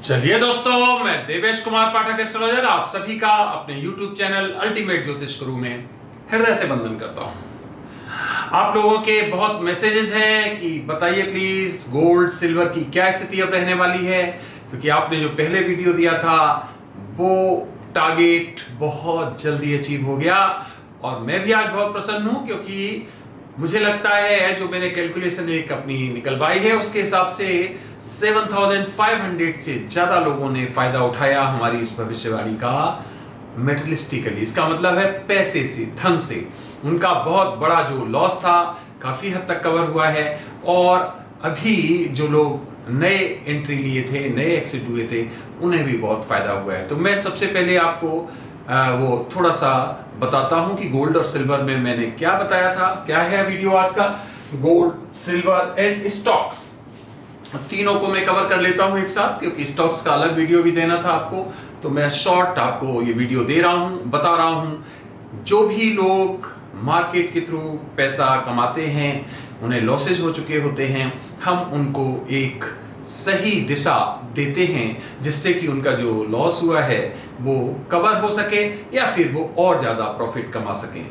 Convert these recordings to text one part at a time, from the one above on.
चलिए दोस्तों, मैं देवेश कुमार पाठक एस्ट्रोलॉजर आप सभी का अपने YouTube चैनल अल्टीमेट ज्योतिष गुरु में हृदय से वंदन करता हूं। आप लोगों के बहुत मैसेजेस हैं कि बताइए प्लीज गोल्ड सिल्वर की क्या स्थिति अब रहने वाली है, क्योंकि आपने जो पहले वीडियो दिया था वो टारगेट बहुत जल्दी अचीव हो गया और मैं भी आज बहुत प्रसन्न हूं, क्योंकि मुझे लगता है जो मैंने कैलकुलेशन एक अपनी निकलवाई है उसके हिसाब से 7500 से ज्यादा लोगों ने फायदा उठाया हमारी इस भविष्यवाणी का मेटेरियलिस्टिकली। इसका मतलब है पैसे से, धन से उनका बहुत बड़ा जो लॉस था काफी हद तक कवर हुआ है। और अभी जो लोग नए एंट्री लिए थे, नए एक्सिट हुए थे, उन्हें भी बहुत फायदा हुआ है। तो मैं सबसे पहले आपको वो थोड़ा सा बताता हूं कि गोल्ड और सिल्वर में मैंने क्या बताया था। क्या है वीडियो आज का? गोल्ड, सिल्वर एंड स्टॉक्स, तीनों को मैं कवर कर लेता हूं एक साथ, क्योंकि स्टॉक्स का अलग वीडियो भी देना था आपको। तो मैं शॉर्ट आपको ये वीडियो दे रहा हूं, बता रहा हूं जो भी लोग मार्केट के थ्रू पैसा कमाते हैं, उन्हें लॉसेज हो चुके होते हैं, हम उनको एक सही दिशा देते हैं जिससे कि उनका जो लॉस हुआ है वो कवर हो सके या फिर वो और ज्यादा प्रॉफिट कमा सकें।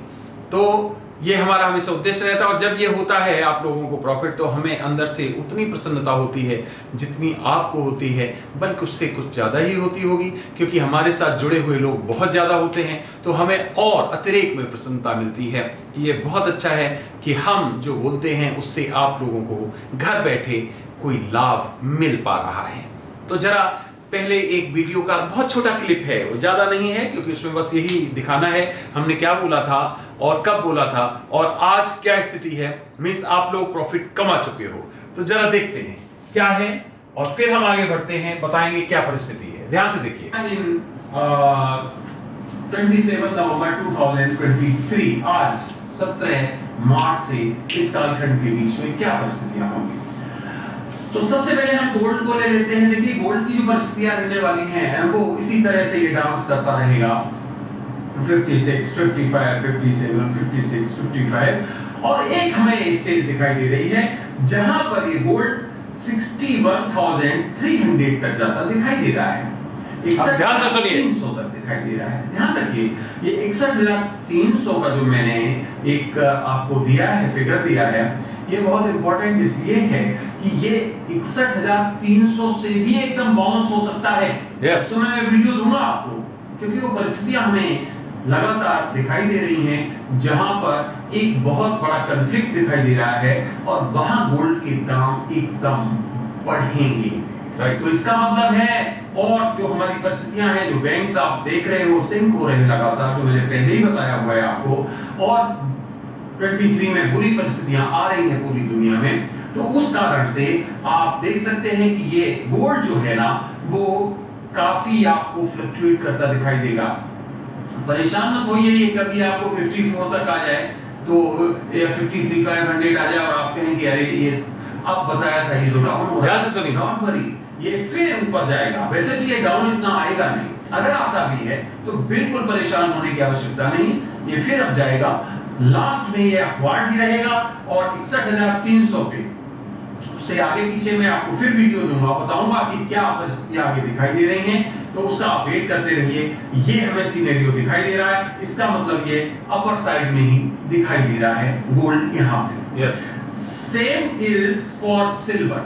तो ये हमारा हमेशा उद्देश्य रहता है। और जब ये होता है आप लोगों को प्रॉफिट, तो हमें अंदर से उतनी प्रसन्नता होती है जितनी आपको होती है, बल्कि उससे कुछ ज्यादा ही होती होगी, क्योंकि हमारे साथ जुड़े हुए लोग बहुत ज्यादा होते हैं। तो हमें और अतिरेक में प्रसन्नता मिलती है कि ये बहुत अच्छा है कि हम जो बोलते हैं उससे आप लोगों को घर बैठे कोई लाभ मिल पा रहा है। तो जरा पहले एक वीडियो का बहुत छोटा क्लिप है, वो ज्यादा नहीं है, क्योंकि उसमें बस यही दिखाना है हमने क्या बोला था और कब बोला था और आज क्या स्थिति है। मींस आप लोग प्रॉफिट कमा चुके हो, तो जरा देखते हैं क्या है और फिर हम आगे बढ़ते हैं, बताएंगे क्या परिस्थिति है। ध्यान से देखिए। 27 नवंबर 2023 आज 17 मार्च से इस कालखंड के बीच में क्या परिस्थितियां होंगी। तो सबसे पहले हम गोल्ड को ले लेते हैं। देखिए गोल्ड की जो परिस्थितियां रहने वाली हैं वो इसी तरह से ये डांस करता रहेगा, 56, 55, 57, 56, 55 और एक हमें स्टेज दिखाई दे रही है जहां पर ये गोल्ड 61,300 तक जाता दिखाई दे रहा है। ध्यान से सुनिए, 300 तक दिखाई दे रहा है। ध्यान रखिए, ये 61,300 का जो मैंने एक आपको दिया है, फिगर दिया है, ये बहुत इंपॉर्टेंट इसलिए है कि ये 61,300 से भी एकदम बाउंस हो सकता है। yes. तो मैं वीडियो दूंगा आपको, क्योंकि वो परिस्थितियां हमें लगातार दिखाई दे रही हैं जहां पर एक बहुत बड़ा कॉन्फ्लिक्ट दिखाई दे रहा है और वहां गोल्ड के दाम एकदम बढ़ेंगे। राइट, तो इसका मतलब है, और जो हमारी परिस्थितियां हैं, जो बैंक्स आप देख रहे हो सिंक हो रहे हैं लगातार, जो मैंने पहले ही बताया हुआ है आपको, और 23 में बुरी परिस्थितियां आ रही हैं पूरी दुनिया में। तो उस कारण से आप देख सकते हैं कि ये गोल्ड जो है ना वो काफी आपको फ्लक्चुएट करता दिखाई देगा। परेशान मत होइए, ये कभी आपको 54 तक आ जाए तो या 53,500 आ जाए और आप कहें कि अरे ये अब बताया था ये तो डाउन हो रहा है, सॉरी नॉट वरी, ये फिर ऊपर जाएगा। वैसे तो ये डाउन इतना आएगा नहीं, अगर आता भी है तो बिल्कुल परेशान होने की आवश्यकता नहीं, ये फिर अब जाएगा। लास्ट में ये अपवार्ड ही रहेगा और 61,300 पे उससे आगे पीछे मैं आपको फिर वीडियो दूंगा, बताऊंगा कि क्या परिस्थितियां आगे दिखाई दे रही हैं, तो उसका आप वेट करते रहिए। ये हमें सिनेरियो दिखाई दे रहा है, इसका मतलब ये अपर साइड में ही दिखाई दे रहा है गोल्ड यहां से। Yes, same is for silver,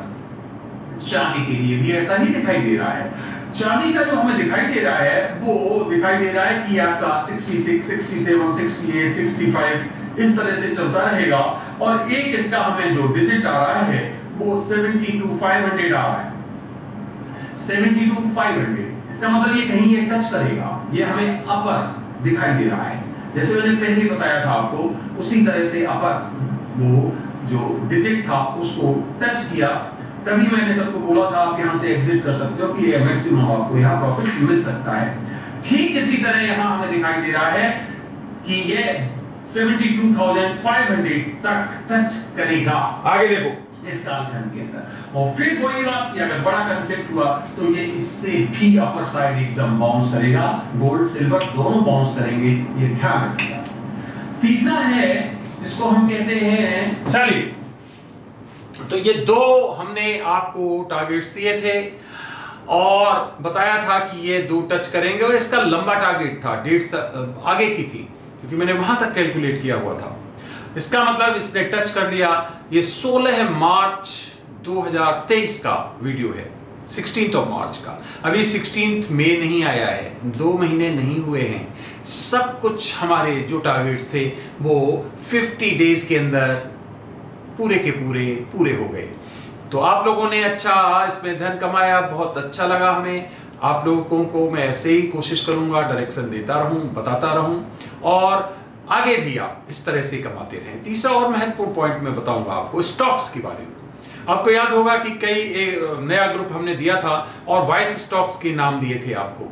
चांदी के लिए भी ऐसा ही दिखाई दे रहा है। चांदी का जो हमें दिखाई दे रहा है वो दिखाई दे रहा है कि आपका 66, 67, 68, 65 इस तरह से चलता रहेगा और एक इसका हमें जो डिजिट आ रहा है वो 72,500 आ रहा है। 72,500, इसका मतलब ये कहीं ये टच करेगा, ये हमें अपर दिखाई दे रहा है। जैसे मैंने पहले बताया था आपको, उसी तरह से अपर वो जो डिजिट था उसको टच किया, तभी मैंने सबको बोला था आप यहां से एग्जिट कर सकते हो कि ये मैक्सिमम आपको यहां प्रॉफिट मिल सकता है। ठीक इसी तरह यहां हमें दिखाई दे रहा है कि ये 72,500 तक टच करेगा। आगे देखो इस कालखंड के अंदर, और फिर कोई बात कि अगर बड़ा कॉन्फ्लिक्ट हुआ तो ये इससे भी अपर साइड एकदम बाउंस करेगा। गोल्ड सिल्वर दोनों बाउंस करेंगे, ये ध्यान रखिएगा। तीसरा है जिसको हम कहते हैं, चलिए तो ये दो हमने आपको टारगेट्स दिए थे और बताया था कि ये 2 टच करेंगे और इसका लंबा टारगेट था, डेट्स आगे की थी क्योंकि मैंने वहां तक कैलकुलेट किया हुआ था। इसका मतलब इसने टच कर लिया। ये 16 मार्च 2023 का वीडियो है, 16 ऑफ मार्च का। अभी 16 मई नहीं आया है, 2 महीने नहीं हुए हैं। सब कुछ हमारे जो टारगेट्स थे वो 50 डेज के अंदर पूरे के पूरे हो गए। तो आप लोगों ने अच्छा इसमें धन कमाया, बहुत अच्छा लगा हमें। आप लोगों को मैं ऐसे ही कोशिश करूंगा, डायरेक्शन देता रहूं, बताता रहूं और आगे भी आप इस तरह से कमाते रहें। तीसरा और महत्वपूर्ण पॉइंट मैं बताऊंगा आपको स्टॉक्स के बारे में। आपको याद होगा कि नया ग्रुप हमने दिया था और वाइस स्टॉक्स के नाम दिए थे आपको।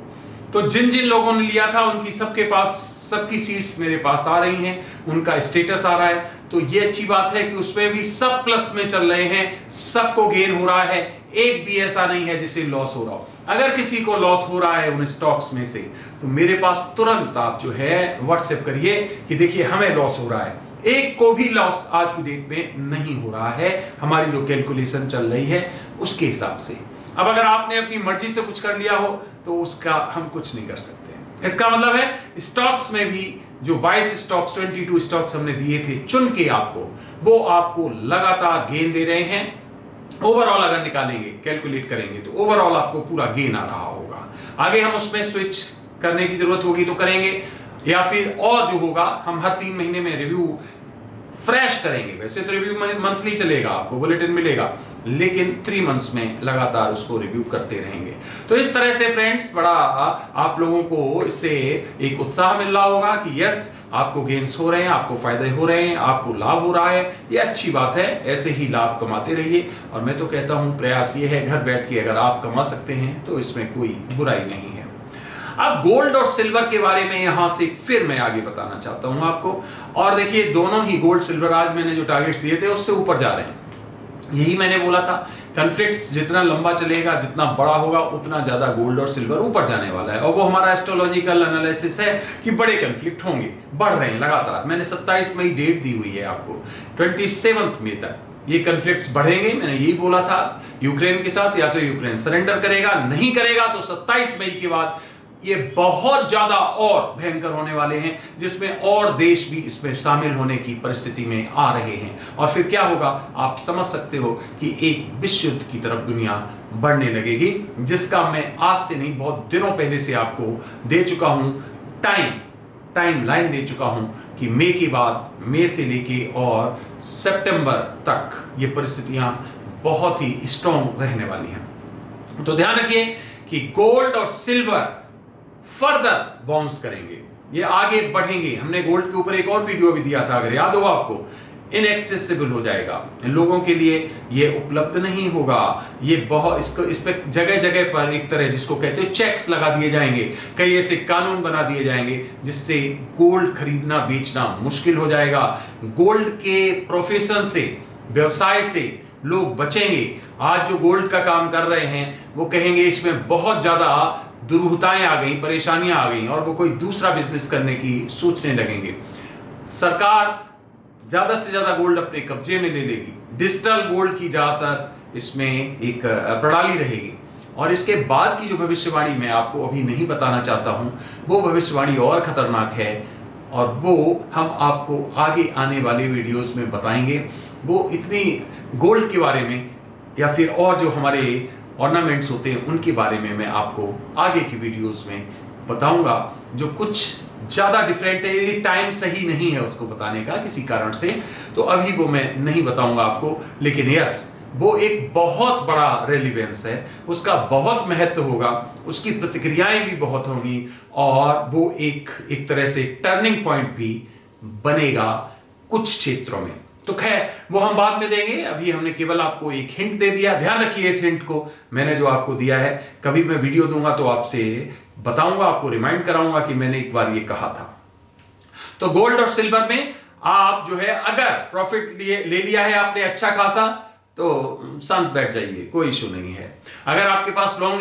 तो जिन जिन लोगों ने लिया था उनकी सबके पास सबकी सीट्स मेरे पास आ रही हैं, उनका स्टेटस आ रहा है। तो ये अच्छी बात है कि उसमें भी सब प्लस में चल रहे हैं, सबको गेन हो रहा है, एक भी ऐसा नहीं है जिसे लॉस हो रहा हो। अगर किसी को लॉस हो रहा है उन स्टॉक्स में से तो मेरे पास तुरंत आप जो है व्हाट्सएप करिए कि देखिए हमें लॉस हो रहा है। एक को भी लॉस आज की डेट में नहीं हो रहा है, हमारी जो कैलकुलेशन चल रही है उसके हिसाब से। अब अगर आपने अपनी मर्जी से कुछ कर लिया हो तो उसका हम कुछ नहीं कर सकते। इसका मतलब है स्टॉक्स में भी जो 22 स्टॉक्स 22 स्टॉक्स हमने दिए थे चुन के आपको, वो आपको लगातार गेन दे रहे हैं। ओवरऑल अगर निकालेंगे, कैलकुलेट करेंगे तो ओवरऑल आपको पूरा गेन आ रहा होगा। आगे हम उसमें स्विच करने की जरूरत होगी तो करेंगे, या फिर और जो होगा हम हर 3 महीने में रिव्यू फ्रेश करेंगे। वैसे तो रिव्यू मंथली चलेगा, आपको बुलेटिन मिलेगा, लेकिन 3 मंथ्स में लगातार उसको रिव्यू करते रहेंगे। तो इस तरह से फ्रेंड्स बड़ा आप लोगों को इससे एक उत्साह मिल रहा होगा कि यस आपको गेन्स हो रहे हैं, आपको फायदे हो रहे हैं, आपको लाभ हो रहा है। ये अच्छी बात है, ऐसे ही लाभ कमाते रहिए। और मैं तो कहता हूं प्रयास ये है घर बैठ के अगर आप कमा सकते हैं तो इसमें कोई बुराई नहीं है। अब गोल्ड और सिल्वर के बारे में यहां से फिर मैं आगे बताना चाहता हूं आपको। और देखिए दोनों ही गोल्ड सिल्वर आज मैंने जो टारगेट्स दिए थे उससे ऊपर जा रहे हैं। यही मैंने बोला था, कॉन्फ्लिक्ट्स जितना लंबा चलेगा, जितना बड़ा होगा, उतना ज्यादा गोल्ड और सिल्वर ऊपर जाने वाला है। और वो हमारा एस्ट्रोलॉजिकल एनालिसिस है कि बड़े कॉन्फ्लिक्ट होंगे, बढ़ रहे हैं लगातार। मैंने 27 मई डेट दी हुई है आपको, 27 मई तक ये कॉन्फ्लिक्ट्स बढ़ेंगे। मैंने यही बोला था यूक्रेन के साथ, या तो यूक्रेन सरेंडर करेगा, नहीं करेगा तो 27 मई के बाद ये बहुत ज्यादा और भयंकर होने वाले हैं, जिसमें और देश भी इसमें शामिल होने की परिस्थिति में आ रहे हैं। और फिर क्या होगा आप समझ सकते हो कि एक विश्व युद्ध की तरफ दुनिया बढ़ने लगेगी, जिसका मैं आज से नहीं बहुत दिनों पहले से आपको दे चुका हूं, टाइम लाइन दे चुका हूं कि मई के बाद, मई से लेके और सितंबर तक ये परिस्थितियां बहुत ही स्ट्रॉन्ग रहने वाली हैं। तो ध्यान रखिए कि गोल्ड और सिल्वर फर्दर बाउंस करेंगे, ये आगे बढ़ेंगे। हमने गोल्ड के ऊपर एक और वीडियो भी दिया था, अगर याद हो आपको, इनएक्सेसिबल हो जाएगा, इन लोगों के लिए ये उपलब्ध नहीं होगा। ये बहुत इस पे जगह जगह पर एक तरह जिसको कहते हैं चेक्स लगा दिए जाएंगे, कई ऐसे कानून बना दिए जाएंगे जिससे गोल्ड खरीदना बेचना मुश्किल हो जाएगा। गोल्ड के प्रोफेशन से, व्यवसाय से लोग बचेंगे। आज जो गोल्ड का काम कर रहे हैं वो कहेंगे इसमें बहुत ज्यादा दुर्घटनाएं आ गई, परेशानियां आ गई, और वो कोई दूसरा बिजनेस करने की सोचने लगेंगे। सरकार ज्यादा से ज्यादा गोल्ड अपने कब्जे में ले लेगी। डिजिटल गोल्ड की ज्यादातर इसमें एक प्रणाली रहेगी। और इसके बाद की जो भविष्यवाणी मैं आपको अभी नहीं बताना चाहता हूं, वो भविष्यवाणी और खतरनाक है, और वो हम आपको आगे आने वाले वीडियोस में बताएंगे। वो इतनी गोल्ड के बारे में या फिर और जो हमारे ऑर्नामेंट्स होते हैं उनके बारे में मैं आपको आगे की वीडियोस में बताऊंगा, जो कुछ ज्यादा डिफरेंट है। ये टाइम सही नहीं है उसको बताने का किसी कारण से, तो अभी वो मैं नहीं बताऊंगा आपको। लेकिन यस, वो एक बहुत बड़ा रेलिवेंस है, उसका बहुत महत्व होगा, उसकी प्रतिक्रियाएं भी बहुत होंगी, और वो एक तरह से टर्निंग पॉइंट भी बनेगा कुछ क्षेत्रों में। तो खैर वो हम बाद में देंगे, अभी हमने केवल आपको एक हिंट दे दिया। ध्यान रखिए इस हिंट को, मैंने जो आपको दिया है, कभी मैं वीडियो दूंगा तो आपसे बताऊंगा, आपको रिमाइंड कराऊंगा कि मैंने एक बार ये कहा था। तो गोल्ड और सिल्वर में आप जो है अगर प्रॉफिट ले लिया है आपने अच्छा खासा, तो शांत बैठ जाइए, कोई इशू नहीं है। अगर आपके पास लॉन्ग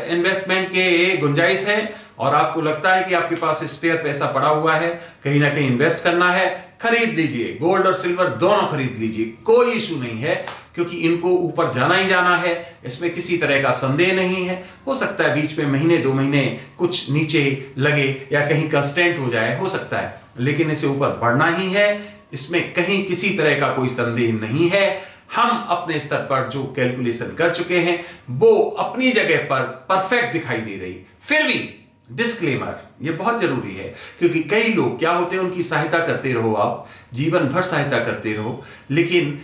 इन्वेस्टमेंट के गुंजाइश है और आपको लगता है कि आपके पास स्पेयर पैसा पड़ा हुआ है, कहीं ना कहीं इन्वेस्ट करना है, खरीद लीजिए। गोल्ड और सिल्वर दोनों खरीद लीजिए, कोई इशू नहीं है। क्योंकि इनको ऊपर जाना ही जाना है, इसमें किसी तरह का संदेह नहीं है। हो सकता है बीच में महीने 2 महीने कुछ नीचे लगे या कहीं कंस्टेंट हो जाए, हो सकता है, लेकिन इसे ऊपर बढ़ना ही है, इसमें कहीं किसी तरह का कोई संदेह नहीं है। हम अपने स्तर पर जो कैलकुलेशन कर चुके हैं वो अपनी जगह पर परफेक्ट दिखाई दे रही। फिर भी डिस्क्लेमर ये बहुत जरूरी है, क्योंकि कई लोग क्या होते हैं, उनकी सहायता करते रहो, आप जीवन भर सहायता करते रहो, लेकिन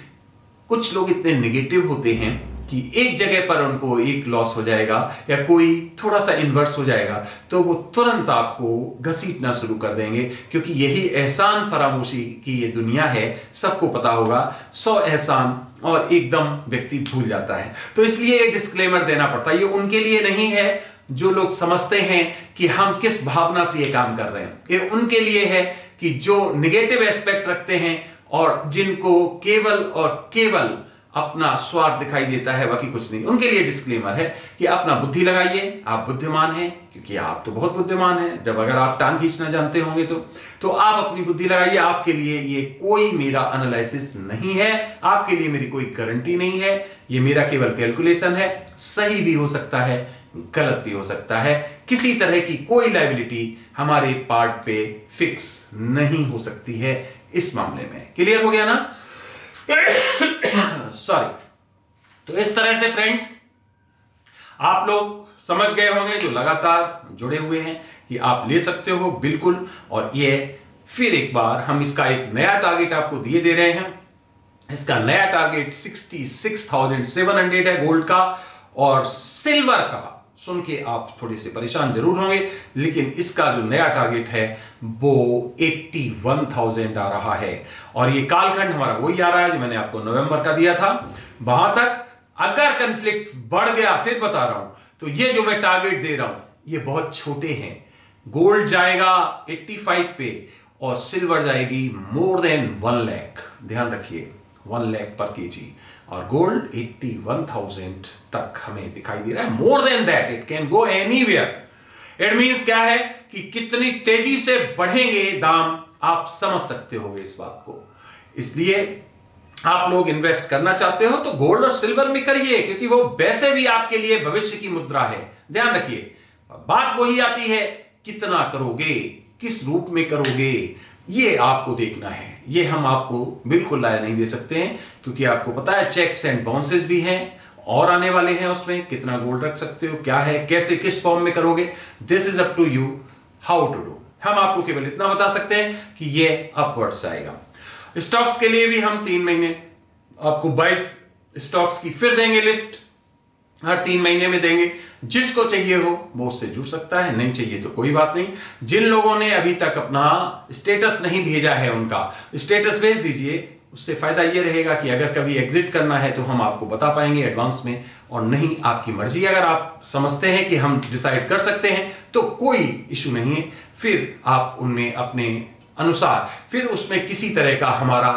कुछ लोग इतने नेगेटिव होते हैं कि एक जगह पर उनको एक लॉस हो जाएगा या कोई थोड़ा सा इन्वर्स हो जाएगा तो वो तुरंत आपको घसीटना शुरू कर देंगे, क्योंकि यही एहसान फरामोशी की ये दुनिया है। सबको पता होगा 100 एहसान और एकदम व्यक्ति भूल जाता है। तो इसलिए ये डिस्क्लेमर देना पड़ता है। ये उनके लिए नहीं है जो लोग समझते हैं कि हम किस भावना से ये काम कर रहे हैं, ये उनके लिए है कि जो निगेटिव एस्पेक्ट रखते हैं और जिनको केवल और केवल अपना स्वार्थ दिखाई देता है, बाकी कुछ नहीं। उनके लिए डिस्क्लेमर है कि अपना बुद्धि लगाइए, आप बुद्धिमान हैं, क्योंकि आप तो बहुत बुद्धिमान हैं। जब अगर आप टांग खींचना जानते होंगे तो आप अपनी बुद्धि लगाइए। आपके लिए ये कोई मेरा एनालिसिस नहीं है, आपके लिए मेरी कोई गारंटी नहीं है, ये मेरा केवल कैलकुलेशन है। सही भी हो सकता है, गलत भी हो सकता है, किसी तरह की कोई लायबिलिटी हमारे पार्ट पे फिक्स नहीं हो सकती है इस मामले में। क्लियर हो गया ना? सॉरी। तो इस तरह से फ्रेंड्स आप लोग समझ गए होंगे जो लगातार जुड़े हुए हैं कि आप ले सकते हो बिल्कुल। और ये फिर एक बार हम इसका एक नया टारगेट आपको दिए दे रहे हैं। इसका नया टारगेट 66,700 है गोल्ड का, और सिल्वर का सुन के आप थोड़े से परेशान जरूर होंगे, लेकिन इसका जो नया टारगेट है वो 81,000 आ रहा है। और ये कालखंड हमारा वही आ रहा है जो मैंने आपको नवंबर का दिया था। वहां तक अगर कन्फ्लिक्ट बढ़ गया, फिर बता रहा हूं, तो ये जो मैं टारगेट दे रहा हूं ये बहुत छोटे हैं। गोल्ड जाएगा 85 पे और सिल्वर जाएगी मोर देन 1 लाख। ध्यान रखिए, 1 लाख पर केजी, और गोल्ड 81,000 तक हमें दिखाई दे रहा है। More than that it can go anywhere. It means क्या है कि कितनी तेजी से बढ़ेंगे दाम, आप समझ सकते हो इस बात को। इसलिए आप लोग इन्वेस्ट करना चाहते हो तो गोल्ड और सिल्वर में करिए, क्योंकि वो वैसे भी आपके लिए भविष्य की मुद्रा है। ध्यान रखिए, बात वही आती है कितना करोगे, किस रूप में करोगे, ये आपको देखना है। ये हम आपको बिल्कुल राय नहीं दे सकते हैं, क्योंकि आपको पता है चेक्स एंड बाउंसेस भी हैं और आने वाले हैं। उसमें कितना गोल्ड रख सकते हो, क्या है, कैसे, किस फॉर्म में करोगे, this is up to you how to do. हम आपको केवल इतना बता सकते हैं कि ये अपवर्ड्स आएगा। स्टॉक्स के लिए भी हम 3 महीने आपको 22 स्टॉक्स की फिर देंगे लिस्ट, हर 3 महीने में देंगे। जिसको चाहिए हो वो उससे जुड़ सकता है, नहीं चाहिए तो कोई बात नहीं। जिन लोगों ने अभी तक अपना स्टेटस नहीं भेजा है उनका स्टेटस भेज दीजिए। उससे फायदा ये रहेगा कि अगर कभी एग्जिट करना है तो हम आपको बता पाएंगे एडवांस में, और नहीं आपकी मर्जी। अगर आप समझते हैं कि हम डिसाइड कर सकते हैं तो कोई इशू नहीं है, फिर आप उनमें अपने अनुसार, फिर उसमें किसी तरह का हमारा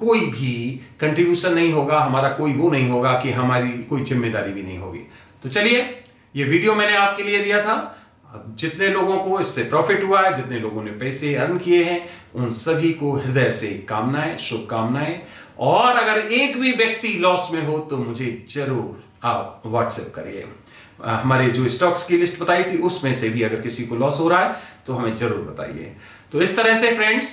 कोई भी कंट्रीब्यूशन नहीं होगा, हमारा कोई वो नहीं होगा कि हमारी कोई जिम्मेदारी भी नहीं होगी। तो चलिए, ये वीडियो मैंने आपके लिए दिया था। जितने लोगों को इससे प्रॉफिट हुआ है, जितने लोगों ने पैसे अर्न किए हैं, उन सभी को हृदय से कामनाएं, शुभकामनाएं। और अगर एक भी व्यक्ति लॉस में हो तो मुझे जरूर आप व्हाट्सएप करिए। हमारे जो स्टॉक्स की लिस्ट बताई थी उसमें से भी अगर किसी को लॉस हो रहा है तो हमें जरूर बताइए। तो इस तरह से फ्रेंड्स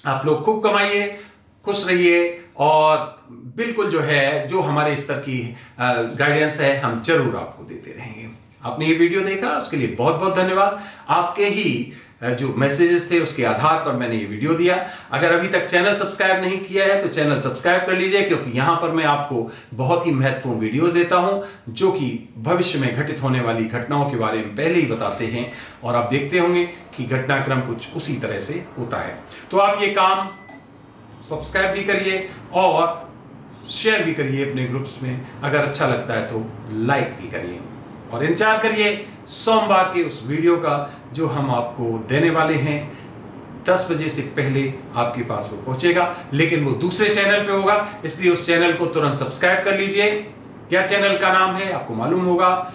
आप लोग खूब कमाइए, खुश रहिए, और बिल्कुल जो है, जो हमारे स्तर की गाइडेंस है हम जरूर आपको देते रहेंगे। आपने ये वीडियो देखा उसके लिए बहुत बहुत धन्यवाद। आपके ही जो मैसेजेस थे उसके आधार पर मैंने ये वीडियो दिया। अगर अभी तक चैनल सब्सक्राइब नहीं किया है तो चैनल सब्सक्राइब कर लीजिए, क्योंकि यहां पर मैं आपको बहुत ही महत्वपूर्ण वीडियोस देता हूं जो कि भविष्य में घटित होने वाली घटनाओं के बारे में पहले ही बताते हैं, और आप देखते होंगे कि घटनाक्रम कुछ उसी तरह से होता है। तो आप ये काम सब्सक्राइब भी करिए और शेयर भी करिए अपने ग्रुप्स में। अगर अच्छा लगता है तो लाइक भी करिए, और इंतजार करिए सोमवार के उस वीडियो का जो हम आपको देने वाले हैं। 10 बजे से पहले आपके पास वो पहुंचेगा, लेकिन वो दूसरे चैनल पे होगा, इसलिए उस चैनल को तुरंत सब्सक्राइब कर लीजिए। क्या चैनल का नाम है आपको मालूम होगा,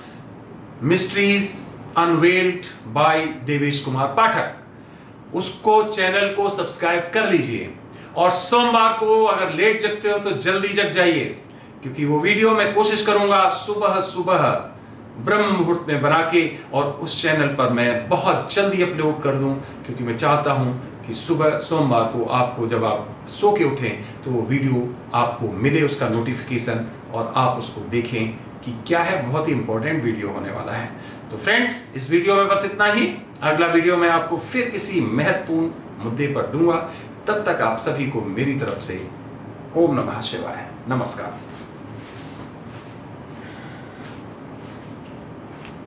mysteries unveiled by Devesh Kumar Pathak. उसको चैनल को सब्सक्राइब कर लीजिए, और सोमवार को अगर लेट जगते हो तो जल्दी जग जाइए, क्योंकि वो वीडियो मैं कोशिश करूंगा सुबह सुबह ब्रह्म मुहूर्त में बना के और उस चैनल पर मैं बहुत जल्दी अपलोड कर दूं, क्योंकि मैं चाहता हूं कि सुबह सोमवार को आपको जब आप सो के उठें तो वो वीडियो आपको मिले, उसका नोटिफिकेशन, और आप उसको देखें कि क्या है। बहुत ही इंपॉर्टेंट वीडियो होने वाला है। तो फ्रेंड्स, इस वीडियो में बस इतना ही। अगला वीडियो मैं आपको फिर किसी महत्वपूर्ण मुद्दे पर दूंगा। तब तक आप सभी को मेरी तरफ से ओम नमः शिवाय, नमस्कार।